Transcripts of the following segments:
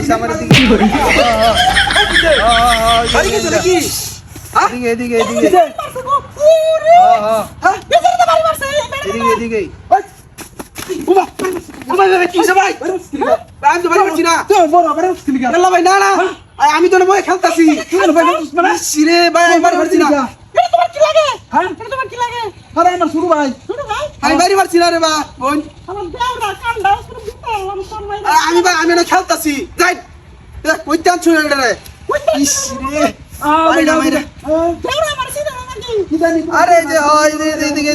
আইসা আমার দিকে এদিকে এদিকে আমি তো বই খেলতাছি রে ভাই আমি বাড়ি পারছি না রে বা বোন আমি না খেলতাছি যাই কই টানছ রে আরে যে হয় এদিকে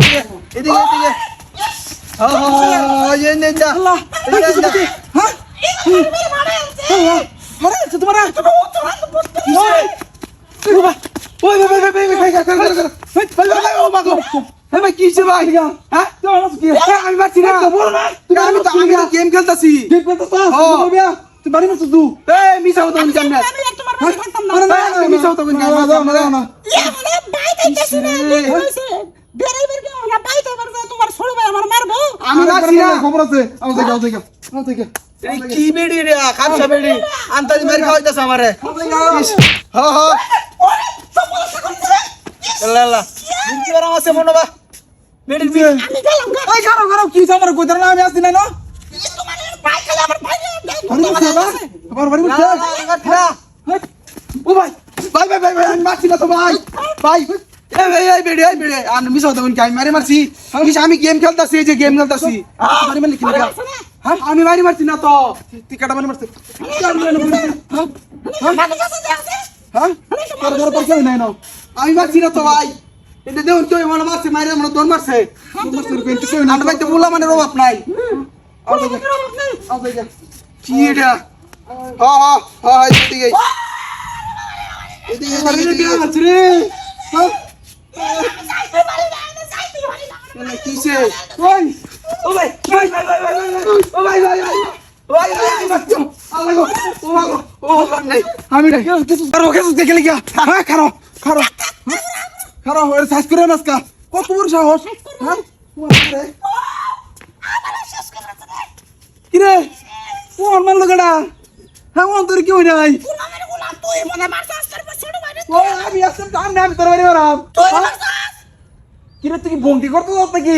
আমি পারছি না আমি গেম খেলতেছি মিশাও তো মিশাও তো খবর আছে কি বেড়ি রে খাপসা বেড়ি আন্তাজি মারি খাওয়াইতাছ আমারে আছে মনে বা বেড়ি খারাপ কি আমার কইতার না আমি আসি না ও ভাই আমি মারছি না তো ভাই মারছি আমি গেম খেলতেছি যে গেম খেলতেছি আমি মারি মারছি না তো টিকাটা মারি মারছি আমি মারছি না তো ভাই এটা দেখুন কেউ মনে মারছে মারে মনে দৌড় মারছে ভাই তো বললাম মানে অভাব নাই কি এটা কিসে আমি দেখে গিয়া খারো সাজ করে নাচকা কত বড় সাহস কিরে কোন মান লোকটা হ্যাঁ তোর কি হই নাই আমি আসলাম তো আমি তোর বাড়ি মারাম কিরে তুই বংটি করতে যাস নাকি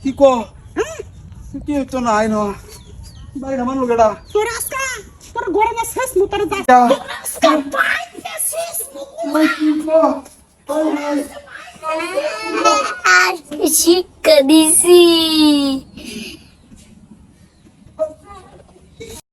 কি কো কি তো নাই না বাড়ি না মান লোকটা তোর আজকা তোর ঘরে না শেষ মুতারে যা শিক্ষা দিছি।